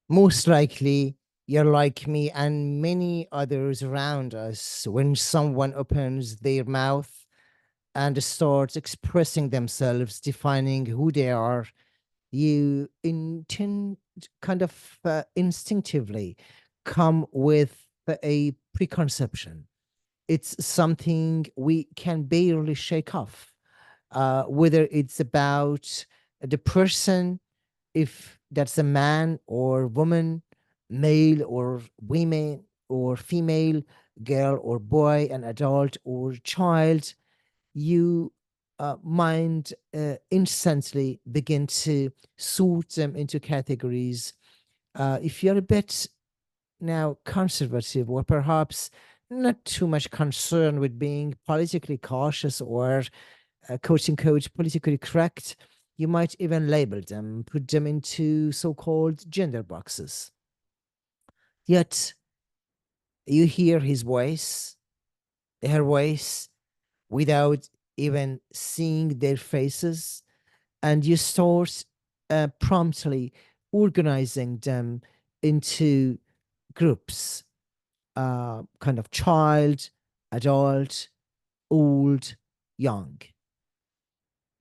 Most likely, you're like me and many others around us. When someone opens their mouth and starts expressing themselves, defining who they are, you intend kind of instinctively come with a preconception. It's something we can barely shake off, whether it's about the person, if that's a man or woman, male or women or female, girl or boy, an adult or child, you mind instantly begin to sort them into categories. If you're a bit now conservative or perhaps not too much concerned with being politically cautious or quote unquote politically correct, you might even label them, put them into so called gender boxes. Yet you hear his voice, her voice, without even seeing their faces, and you start promptly organizing them into groups, kind of child, adult, old, young.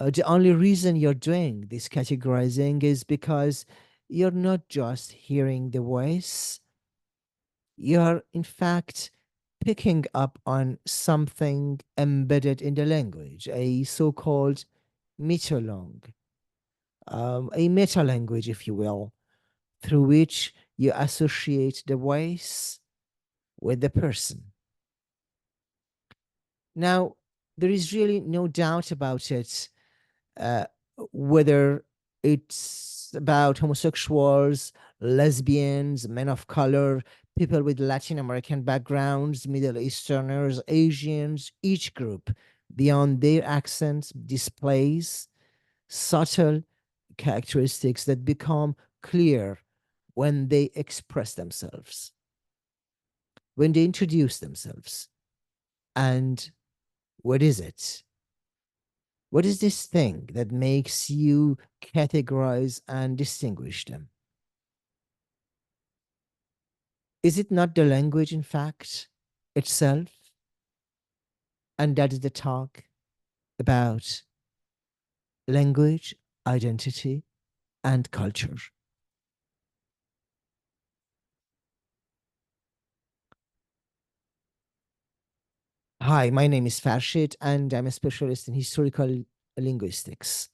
The only reason you're doing this categorizing is because you're not just hearing the voice, you're in fact picking up on something embedded in the language, a so called metalong, a meta language, if you will, through which you associate the voice with the person. Now, there is really no doubt about it, uh, whether it's about homosexuals, lesbians, men of color, people with Latin American backgrounds, Middle Easterners, Asians, each group, beyond their accents, displays subtle characteristics that become clear when they express themselves, when they introduce themselves. And what is it? What is this thing that makes you categorize and distinguish them? Is it not the language, in fact, itself? And that is the talk about language, identity, and culture. Hi, my name is Farshid, and I'm a specialist in historical linguistics.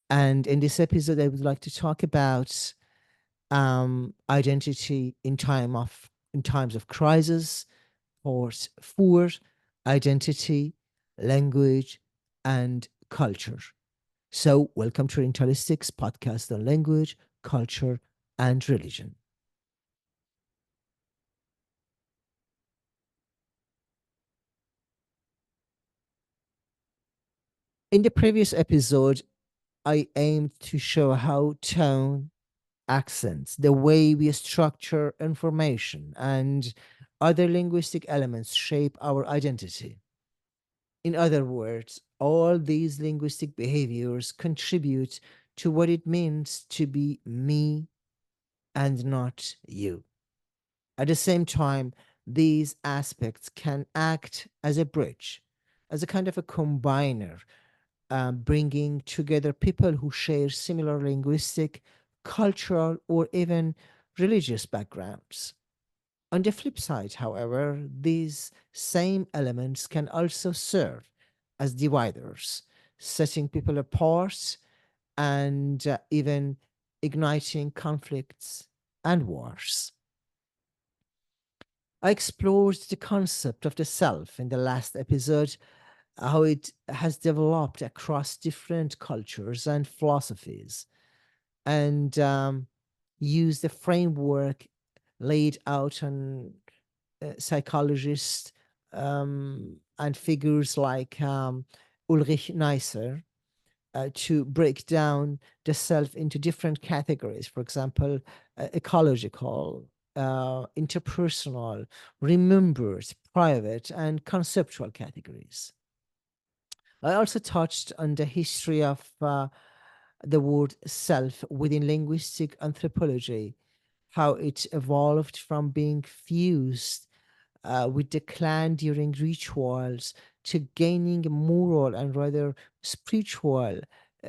And in this episode, I would like to talk about identity in times of crisis, or for identity, language, and culture. So, welcome to Orientalistics podcast on language, culture, and religion. In the previous episode, I aimed to show how tone, accents, the way we structure information, and other linguistic elements shape our identity. In other words, all these linguistic behaviors contribute to what it means to be me and not you. At the same time, these aspects can act as a bridge, as a kind of a combiner, bringing together people who share similar linguistic, cultural, or even religious backgrounds. On the flip side, however, these same elements can also serve as dividers, setting people apart and even igniting conflicts and wars. I explored the concept of the self in the last episode, how it has developed across different cultures and philosophies, and used the framework laid out on psychologists and figures like Ulrich Neisser to break down the self into different categories. For example, ecological, interpersonal, remembered, private, and conceptual categories. I also touched on the history of the word self within linguistic anthropology, how it evolved from being fused with the clan during rituals to gaining moral and rather spiritual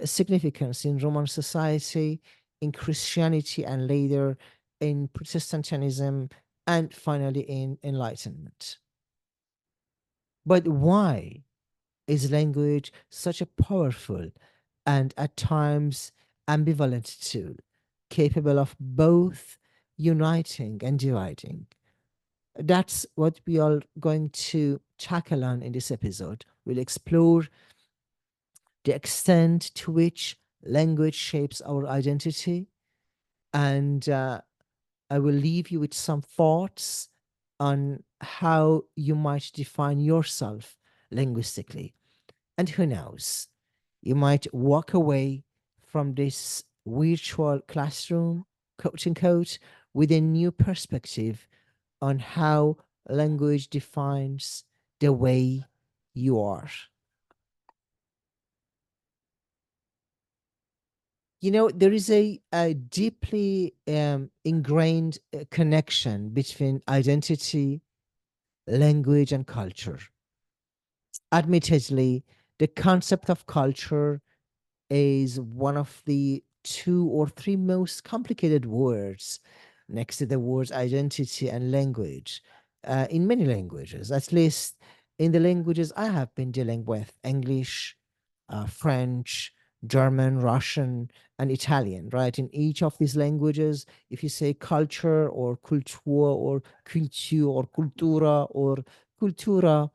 significance in Roman society, in Christianity, and later in Protestantism, and finally in Enlightenment. But why is language such a powerful and at times ambivalent tool, capable of both uniting and dividing? That's what we are going to tackle on in this episode. We'll explore the extent to which language shapes our identity, and I will leave you with some thoughts on how you might define yourself linguistically. And who knows, you might walk away from this virtual classroom, quote unquote, with a new perspective on how language defines the way you are. There is a deeply ingrained connection between identity, language, and culture. Admittedly, the concept of culture is one of the two or three most complicated words next to the words identity and language in many languages, at least in the languages I have been dealing with: English, French, German, Russian, and Italian, right? In each of these languages, if you say culture or culture or culture or cultura or cultura,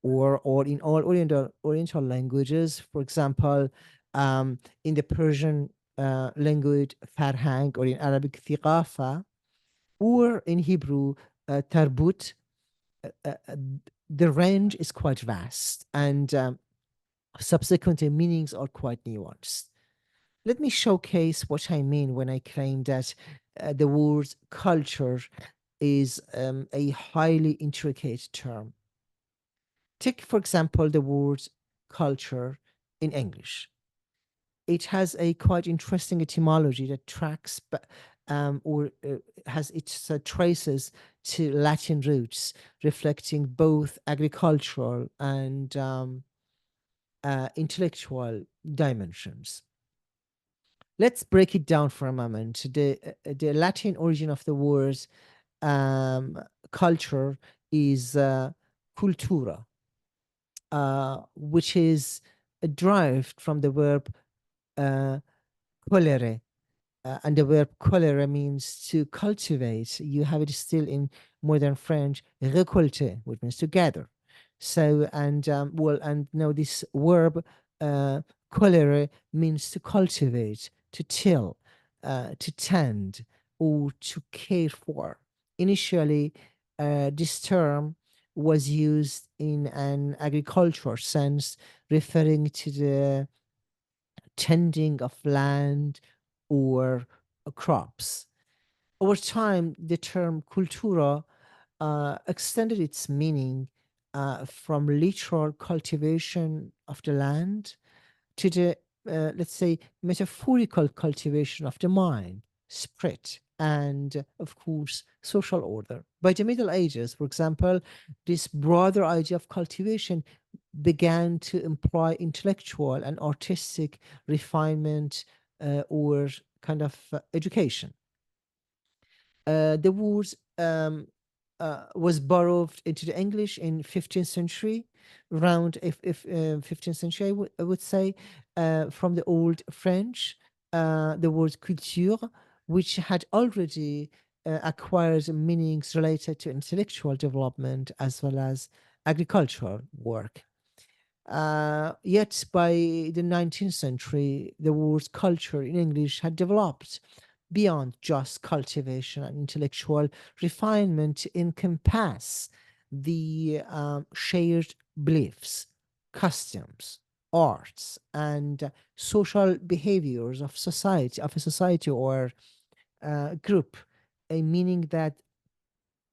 or in all Oriental languages, for example, in the Persian language, farhang, or in Arabic, ثقافة, or in Hebrew, tarbut, uh, uh, the range is quite vast, and subsequently meanings are quite nuanced. Let me showcase what I mean when I claim that the word culture is a highly intricate term. Take, for example, the word culture in English. It has a quite interesting etymology that tracks or has its traces to Latin roots, reflecting both agricultural and intellectual dimensions. Let's break it down for a moment. The Latin origin of the word um, culture is cultura, which is derived from the verb uh, colere. And the verb colere means to cultivate. You have it still in modern French, récolter, which means to gather. So, and well, and now this verb uh, colere means to cultivate, to till, to tend, or to care for. Initially, this term was used in an agricultural sense, referring to the tending of land or crops. Over time, the term cultura extended its meaning from literal cultivation of the land to the, let's say, metaphorical cultivation of the mind, spirit, and of course, social order. By the Middle Ages, for example, this broader idea of cultivation began to imply intellectual and artistic refinement or kind of education. The word was borrowed into the English in 15th century, around if 15th century, I would say, from the old French, the word culture, which had already acquired meanings related to intellectual development as well as agricultural work. Yet by the 19th century, the word culture in English had developed beyond just cultivation and intellectual refinement to encompass the shared beliefs, customs, arts, and social behaviors of a society or group, a meaning that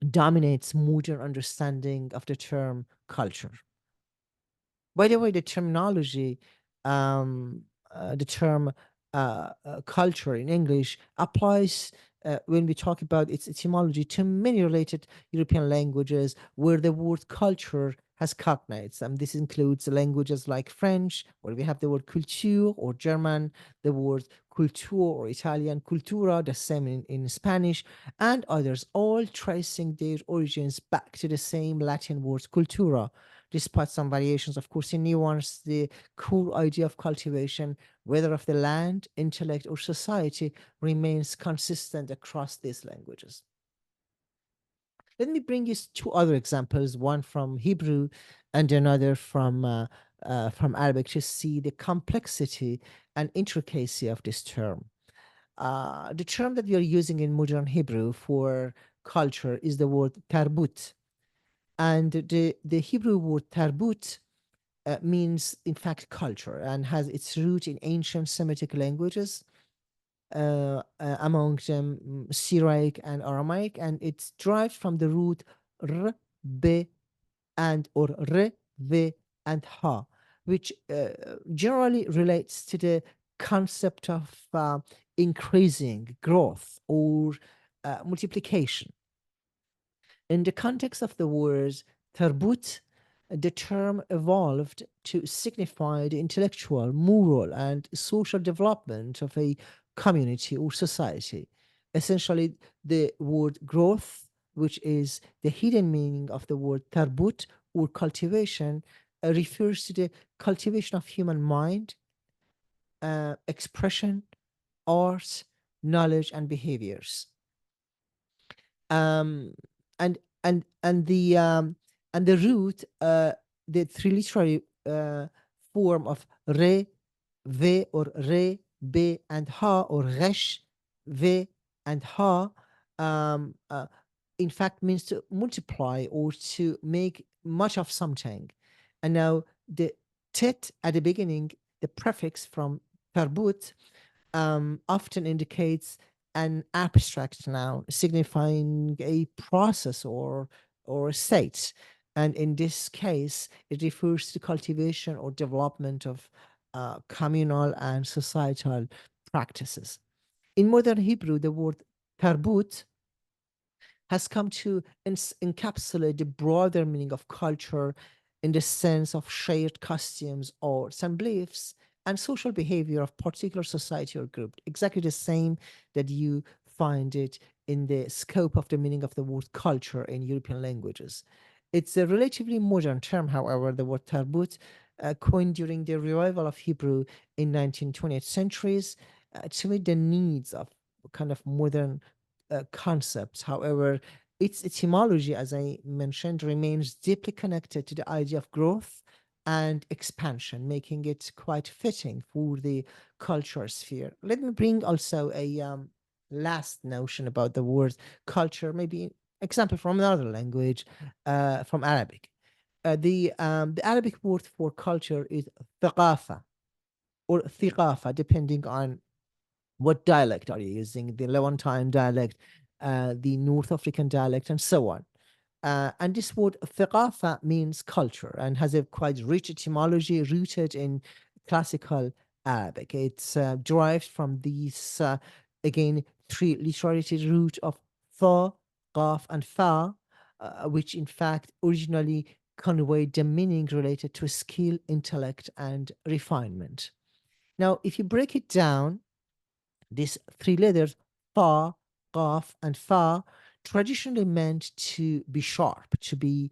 dominates modern understanding of the term culture. By the way, the terminology, the term culture in English applies when we talk about its etymology to many related European languages where the word culture has cognates. This includes languages like French, where we have the word culture, or German, the word culture, or Italian cultura, the same in Spanish, and others, all tracing their origins back to the same Latin word cultura. Despite some variations, of course, in nuance, the core idea of cultivation, whether of the land, intellect, or society, remains consistent across these languages. Let me bring you two other examples, one from Hebrew and another from Arabic, to see the complexity and intricacy of this term. The term that we are using in modern Hebrew for culture is the word tarbut. And the Hebrew word tarbut means, in fact, culture and has its root in ancient Semitic languages, among them Syriac and Aramaic, and it's derived from the root r, be, and or re, ve, and ha, which generally relates to the concept of increasing growth or multiplication. In the context of the words tarbut, the term evolved to signify the intellectual, moral, and social development of a community or society. Essentially, the word growth, which is the hidden meaning of the word tarbut or cultivation, refers to the cultivation of human mind, expression, art, knowledge, and behaviors. um, and and the root, the three literary form of re, ve, or re, be, and ha, or resh, ve, and ha, um, uh, in fact means to multiply or to make much of something. And now the tet at the beginning, the prefix from tarbut, often indicates an abstract noun signifying a process or a state. And in this case, it refers to cultivation or development of communal and societal practices. In modern Hebrew, the word tarbut has come to encapsulate the broader meaning of culture in the sense of shared costumes, arts, and beliefs and social behavior of particular society or group. Exactly the same that you find it in the scope of the meaning of the word culture in European languages. It's a relatively modern term, however, the word tarbut, coined during the revival of Hebrew in 19th, 20th centuries to meet the needs of kind of modern concepts. However, its etymology, as I mentioned, remains deeply connected to the idea of growth and expansion, making it quite fitting for the culture sphere. Let me bring also a last notion about the word culture, maybe example from another language, from Arabic. The Arabic word for culture is ثقافة or ثقافة, depending on what dialect are you using, the Levantine dialect, the North African dialect, and so on. And this word ثقافة means culture and has a quite rich etymology rooted in classical Arabic. It's derived from these, again, three literary root of tha, qaf, and fa, which in fact originally conveyed the meaning related to skill, intellect, and refinement. Now, if you break it down, these three letters, fa, qaf, and fa, traditionally meant to be sharp, to be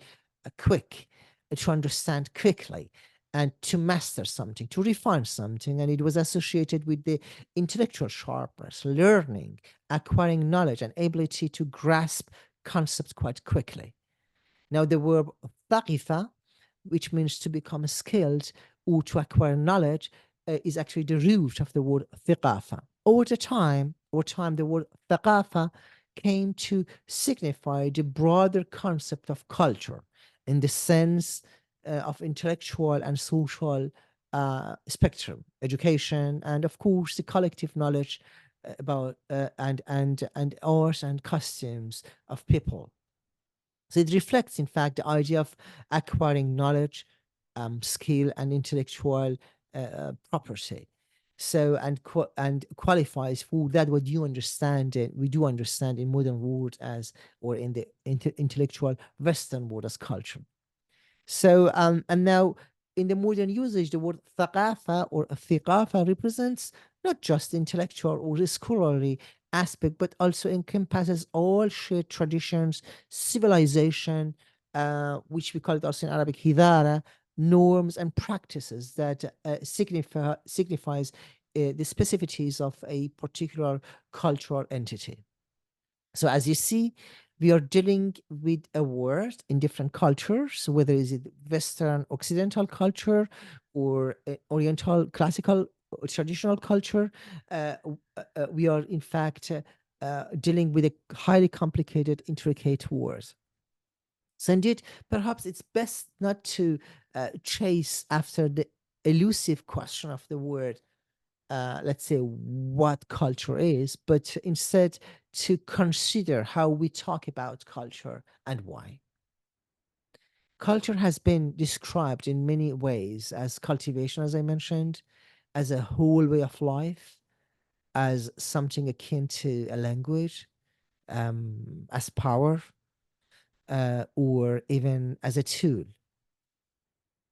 quick, to understand quickly, and to master something, to refine something. And it was associated with the intellectual sharpness, learning, acquiring knowledge, and ability to grasp concepts quite quickly. Now, the verb thaqifa, which means to become skilled or to acquire knowledge, is actually the root of the word thiqafa. Over time, the word thaqafa came to signify the broader concept of culture in the sense of intellectual and social spectrum, education, and of course the collective knowledge about and arts and costumes of people. So it reflects, in fact, the idea of acquiring knowledge, skill, and intellectual property. So and qualifies for that what you understand it we do understand in modern world as, or in the intellectual Western world as, culture. So and now in the modern usage, the word ثقافة or ثقافة represents not just intellectual or scholarly aspect, but also encompasses all shared traditions, civilization, which we call it also in Arabic hidara, norms and practices that signifies the specificities of a particular cultural entity. So as you see, we are dealing with a word in different cultures, whether is it Western Occidental culture or Oriental classical or traditional culture. We are in fact dealing with a highly complicated, intricate word. So indeed, perhaps it's best not to chase after the elusive question of the word, let's say, what culture is, but instead to consider how we talk about culture and why. Culture has been described in many ways as cultivation, as I mentioned, as a whole way of life, as something akin to a language, as power, or even as a tool.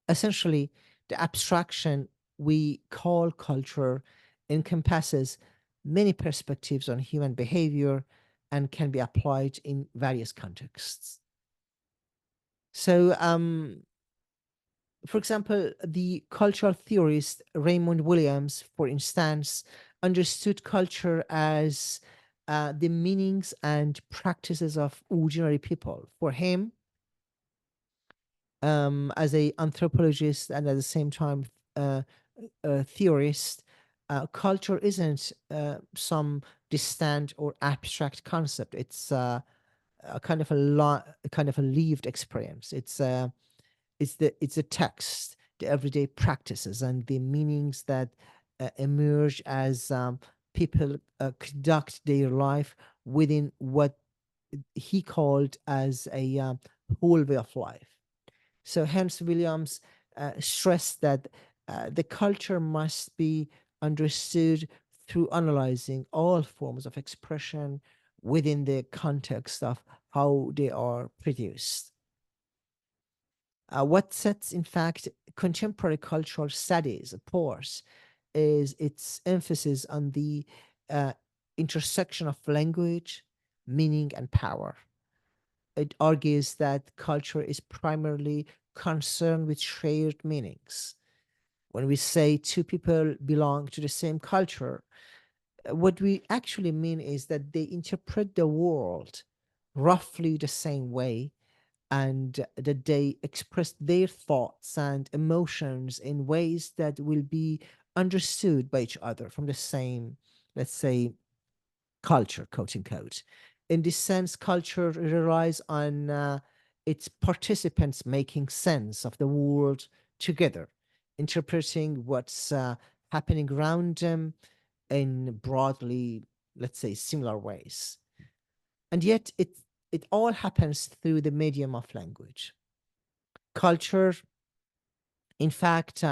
Essentially, the abstraction we call culture encompasses many perspectives on human behavior and can be applied in various contexts. So, for example, the cultural theorist Raymond Williams, for instance, understood culture as the meanings and practices of ordinary people. For him, as a anthropologist and at the same time uh, a theorist, culture isn't some distant or abstract concept. It's a kind of a kind of a lived experience. It's the text, the everyday practices, and the meanings that emerge as people conduct their life within what he called as a whole way of life. So hence Williams stressed that the culture must be understood through analyzing all forms of expression within the context of how they are produced. What sets, in fact, contemporary cultural studies apart is its emphasis on the uh, intersection of language, meaning, and power. It argues that culture is primarily concerned with shared meanings. When we say two people belong to the same culture, what we actually mean is that they interpret the world roughly the same way, and that they express their thoughts and emotions in ways that will be understood by each other from the same, let's say, culture, quote unquote. In this sense, culture relies on its participants making sense of the world together, interpreting what's happening around them in broadly, let's say, similar ways. And yet, it all happens through the medium of language. Culture, in fact,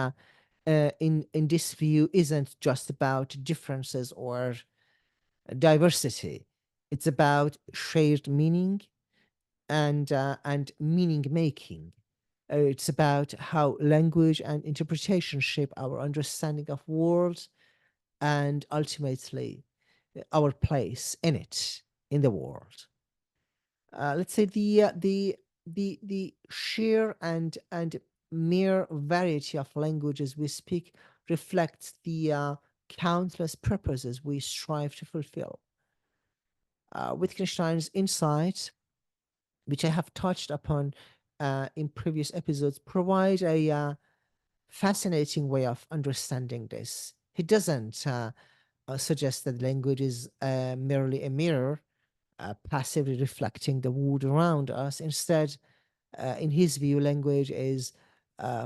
in this view, isn't just about differences or diversity. It's about shared meaning and meaning making. It's about how language and interpretation shape our understanding of world and ultimately our place in it in the world. Let's say the sheer and mere variety of languages we speak reflects the countless purposes we strive to fulfill. Wittgenstein's insights, which I have touched upon in previous episodes, provide a fascinating way of understanding this. He doesn't suggest that language is merely a mirror, passively reflecting the world around us. Instead, in his view, language is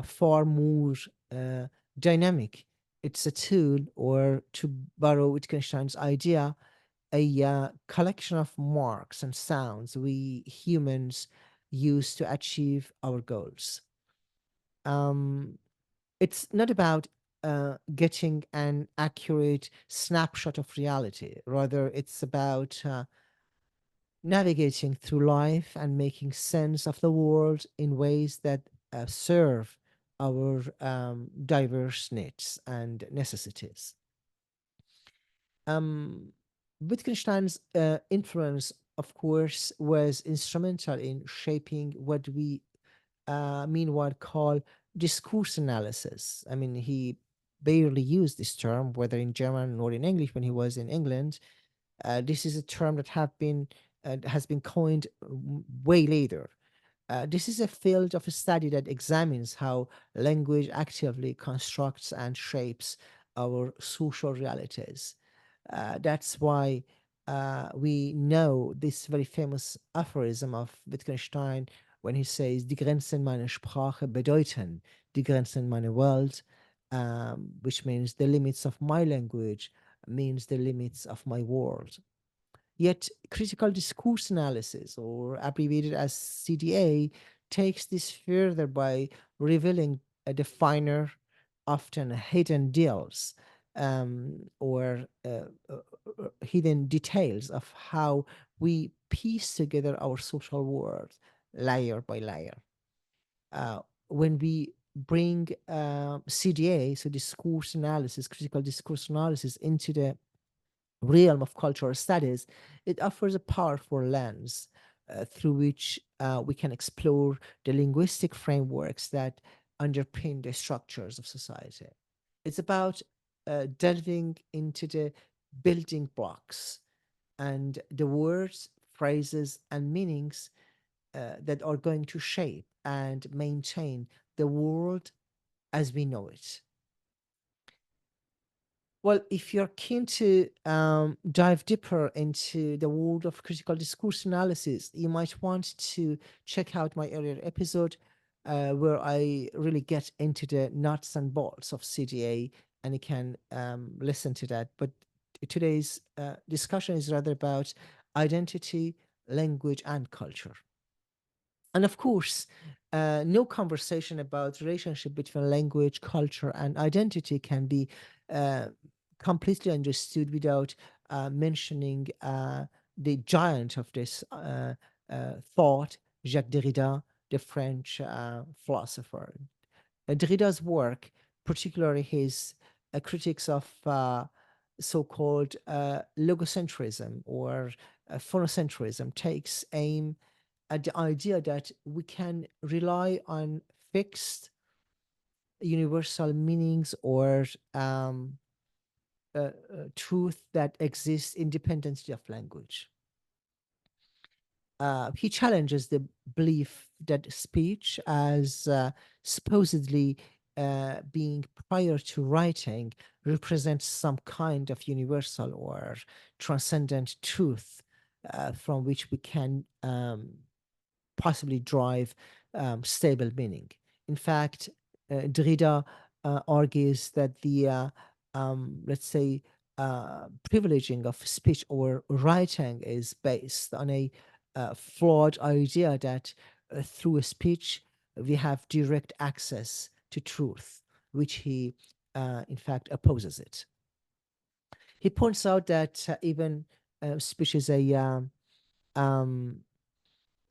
far more uh, dynamic. It's a tool, or to borrow Wittgenstein's idea, a collection of marks and sounds we humans use to achieve our goals. Um, it's not about getting an accurate snapshot of reality. Rather, it's about navigating through life and making sense of the world in ways that serve our diverse needs and necessities. Um, Wittgenstein's influence, of course, was instrumental in shaping what we meanwhile call discourse analysis. I mean, he barely used this term, whether in German or in English, when he was in England. This is a term that have been has been coined way later. This is a field of study that examines how language actively constructs and shapes our social realities. That's why we know this very famous aphorism of Wittgenstein when he says, Die Grenzen meiner Sprache bedeuten die Grenzen meiner Welt, which means the limits of my language means the limits of my world. Yet, critical discourse analysis, or abbreviated as CDA, takes this further by revealing a finer, often hidden deals or hidden details of how we piece together our social world layer by layer. When we bring CDA, so discourse analysis, critical discourse analysis, into the realm of cultural studies, it offers a powerful lens through which we can explore the linguistic frameworks that underpin the structures of society. It's about delving into the building blocks and the words, phrases, and meanings that are going to shape and maintain the world as we know it. Well, if you're keen to dive deeper into the world of critical discourse analysis, you might want to check out my earlier episode where I really get into the nuts and bolts of CDA, and you can listen to that. But today's discussion is rather about identity, language, and culture. And of course, no conversation about relationship between language, culture, and identity can be uh, completely understood without mentioning the giant of this thought, Jacques Derrida, the French philosopher. Derrida's work, particularly his critiques of so-called logocentrism or phonocentrism, takes aim at the idea that we can rely on fixed universal meanings or truth that exists independently of language. He challenges the belief that speech, as supposedly being prior to writing, represents some kind of universal or transcendent truth from which we can possibly drive stable meaning. In fact, Derrida argues that the, let's say, privileging of speech or writing is based on a flawed idea that through a speech we have direct access to truth, which he, in fact, opposes it. He points out that even speech is um,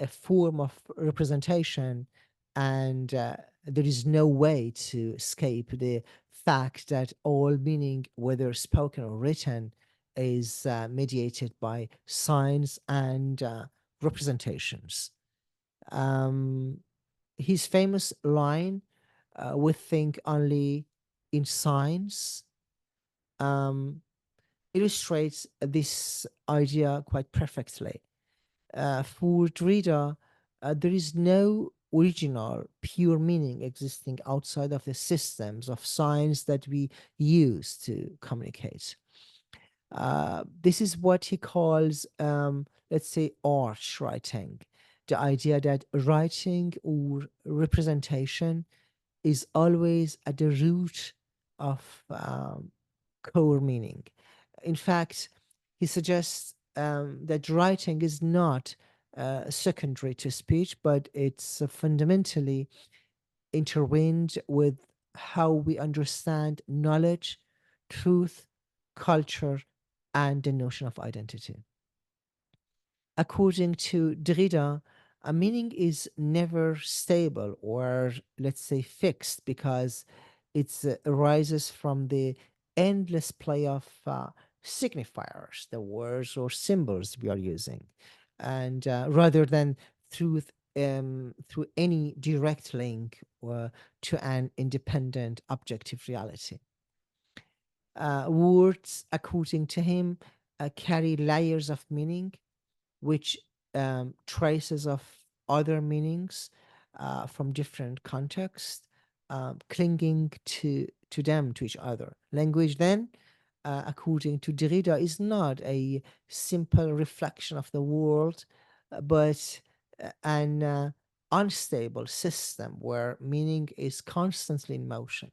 a form of representation, and there is no way to escape the fact that all meaning, whether spoken or written, is mediated by signs and representations. Um, his famous line, "We think only in signs," um, illustrates this idea quite perfectly. For Derrida, there is no original pure meaning existing outside of the systems of signs that we use to communicate. This is what he calls, let's say, arch writing, the idea that writing or representation is always at the root of core meaning. In fact, he suggests that writing is not secondary to speech, but it's fundamentally intertwined with how we understand knowledge, truth, culture, and the notion of identity. According to Derrida, a meaning is never stable or, let's say, fixed because it arises from the endless play of signifiers, the words or symbols we are using, and rather than through through any direct link to an independent objective reality. Words, according to him, carry layers of meaning which traces of other meanings from different contexts, clinging to them, to each other. Language, then, according to Derrida, is not a simple reflection of the world, but an unstable system where meaning is constantly in motion,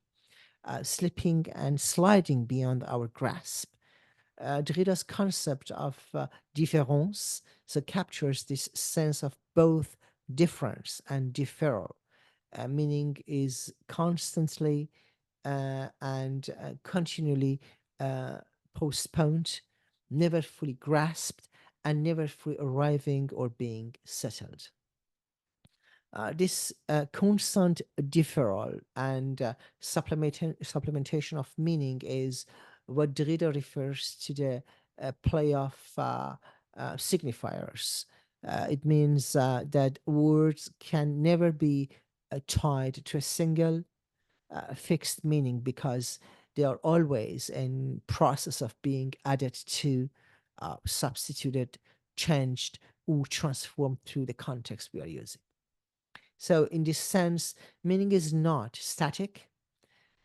slipping and sliding beyond our grasp. Derrida's concept of différence so captures this sense of both difference and differential. Meaning is constantly and continually uh, postponed, never fully grasped, and never fully arriving or being settled. This constant deferral and supplementation of meaning is what Derrida refers to the play of signifiers. It means that words can never be tied to a single fixed meaning because they are always in process of being added to, substituted, changed, or transformed through the context we are using. So, in this sense, meaning is not static,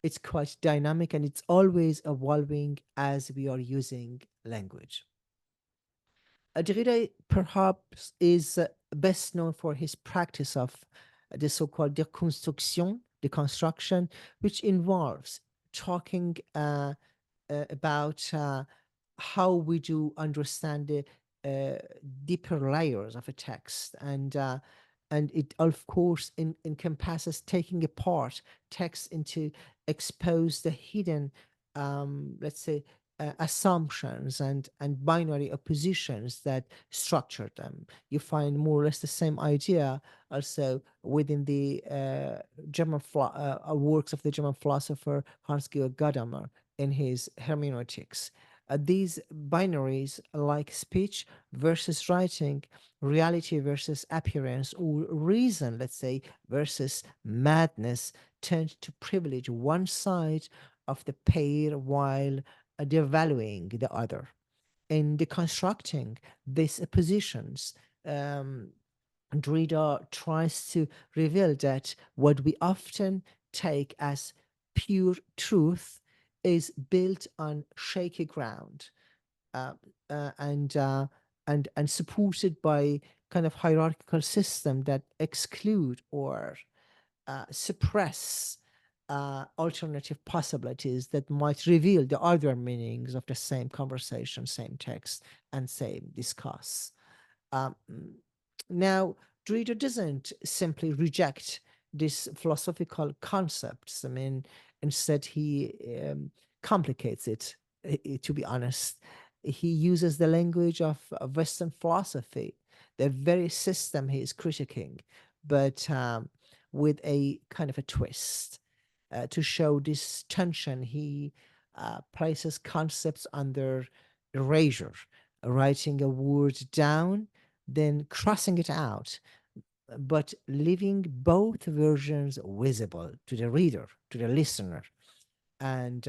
it's quite dynamic and it's always evolving as we are using language. Derrida perhaps is best known for his practice of the so called deconstruction, deconstruction, which involves talking about how we do understand the uh, deeper layers of a text, and it of course encompasses taking apart text into expose the hidden, let's say, assumptions and binary oppositions that structure them. You find more or less the same idea also within the works of the German philosopher Hans-Georg Gadamer in his hermeneutics. These binaries, like speech versus writing, reality versus appearance, or reason, let's say, versus madness, tend to privilege one side of the pair while devaluing the other. In deconstructing these positions, um, Derrida tries to reveal that what we often take as pure truth is built on shaky ground, uh, uh, and uh, and supported by kind of hierarchical system that exclude or suppress alternative possibilities that might reveal the other meanings of the same conversation, same text, and same discourse. Um, Now, Derrida doesn't simply reject these philosophical concepts. I mean, instead, he complicates it, to be honest. He uses the language of Western philosophy, the very system he is critiquing, but with a kind of a twist. To show this tension, he places concepts under erasure, writing a word down, then crossing it out, but leaving both versions visible to the reader, to the listener. And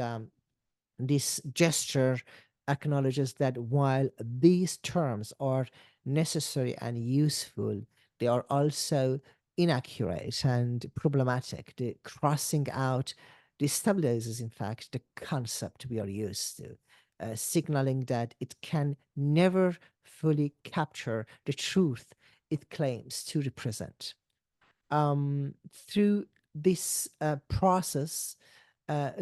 this gesture acknowledges that while these terms are necessary and useful, they are also inaccurate and problematic. The crossing out destabilizes, in fact, the concept we are used to, signaling that it can never fully capture the truth it claims to represent. Through this process,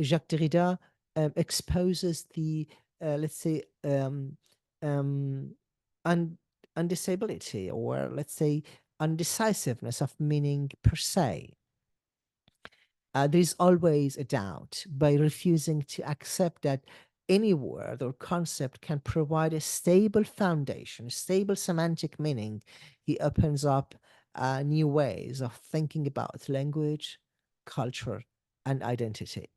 Jacques Derrida exposes the, let's say, um, un- undisability or, let's say, undecisiveness of meaning per se. There is always a doubt. By refusing to accept that any word or concept can provide a stable foundation, a stable semantic meaning, he opens up new ways of thinking about language, culture, and identity.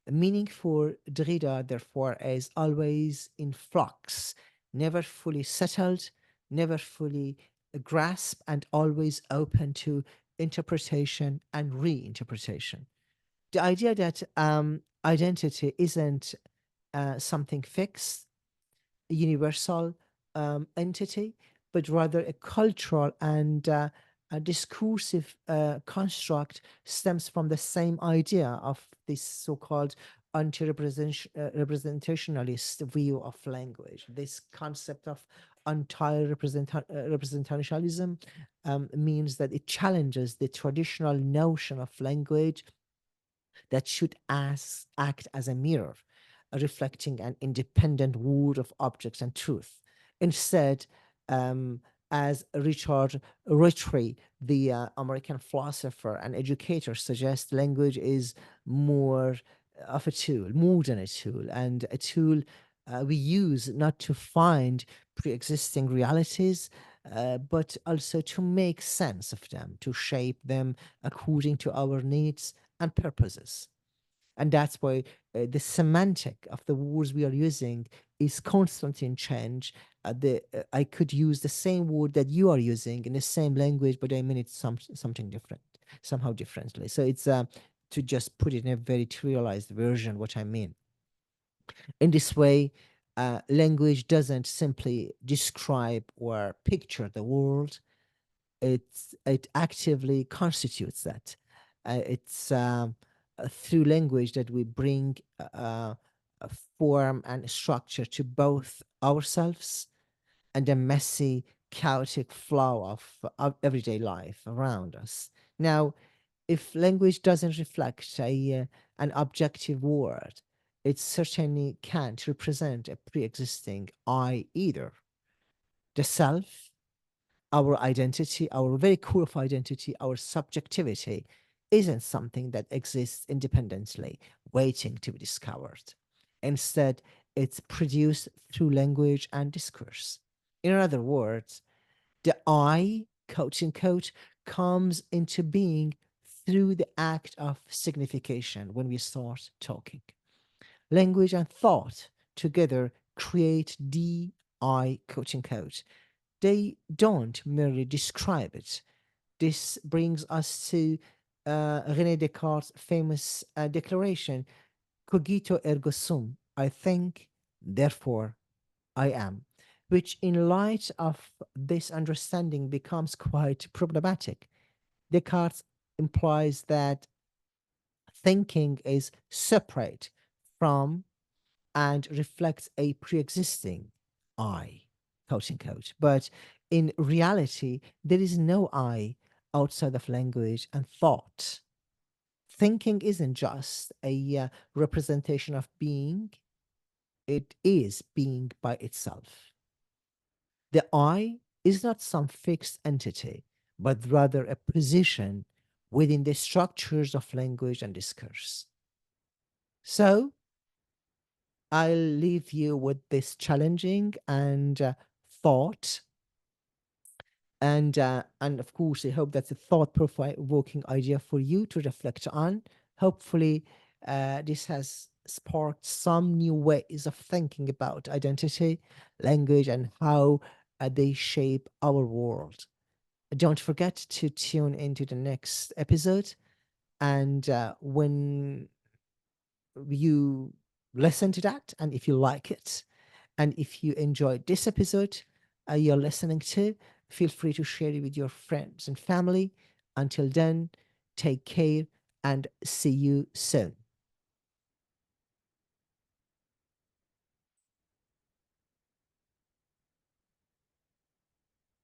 Meaning for Derrida, therefore, is always in flux, never fully settled, never fully grasped, and always open to interpretation and reinterpretation. The idea that identity isn't something fixed, universal entity, but rather a cultural and a discursive construct stems from the same idea of this so-called anti-representationalist view of language. This concept of anti-representationalism means that it challenges the traditional notion of language that should act as a mirror, reflecting an independent world of objects and truth. Instead, as Richard Rorty, the American philosopher and educator, suggests, language is more of a tool, more than a tool, and a tool we use not to find pre existing realities, but also to make sense of them, to shape them according to our needs and purposes. And that's why the semantic of the words we are using is constantly in change. I could use the same word that you are using in the same language, but I mean it something different, somehow differently. So it's to just put it in a very trivialized version, what I mean. In this way, language doesn't simply describe or picture the world, it actively constitutes that. It's through language that we bring a form and structure to both ourselves and the messy, chaotic flow of everyday life around us. Now, if language doesn't reflect an objective word, it certainly can't represent a pre-existing I either. The self, our identity, our very core of identity, our subjectivity, isn't something that exists independently, waiting to be discovered. Instead, it's produced through language and discourse. In other words, the I, quote unquote, comes into being through the act of signification when we start talking. Language and thought together create the I, quote unquote. They don't merely describe it. This brings us to René Descartes' famous declaration, cogito ergo sum, I think, therefore I am, which in light of this understanding becomes quite problematic. Descartes implies that thinking is separate from and reflects a pre-existing I, quote unquote. But in reality, there is no I outside of language and thought. Thinking isn't just a representation of being, it is being by itself. The I is not some fixed entity, but rather a position within the structures of language and discourse. So, I'll leave you with this challenging and thought, and of course, I hope that's a thought-provoking idea for you to reflect on. Hopefully, this has sparked some new ways of thinking about identity, language, and how they shape our world. Don't forget to tune into the next episode, and when you listen to that, and if you like it, and if you enjoyed this episode you're listening to, feel free to share it with your friends and family. Until then, take care and see you soon.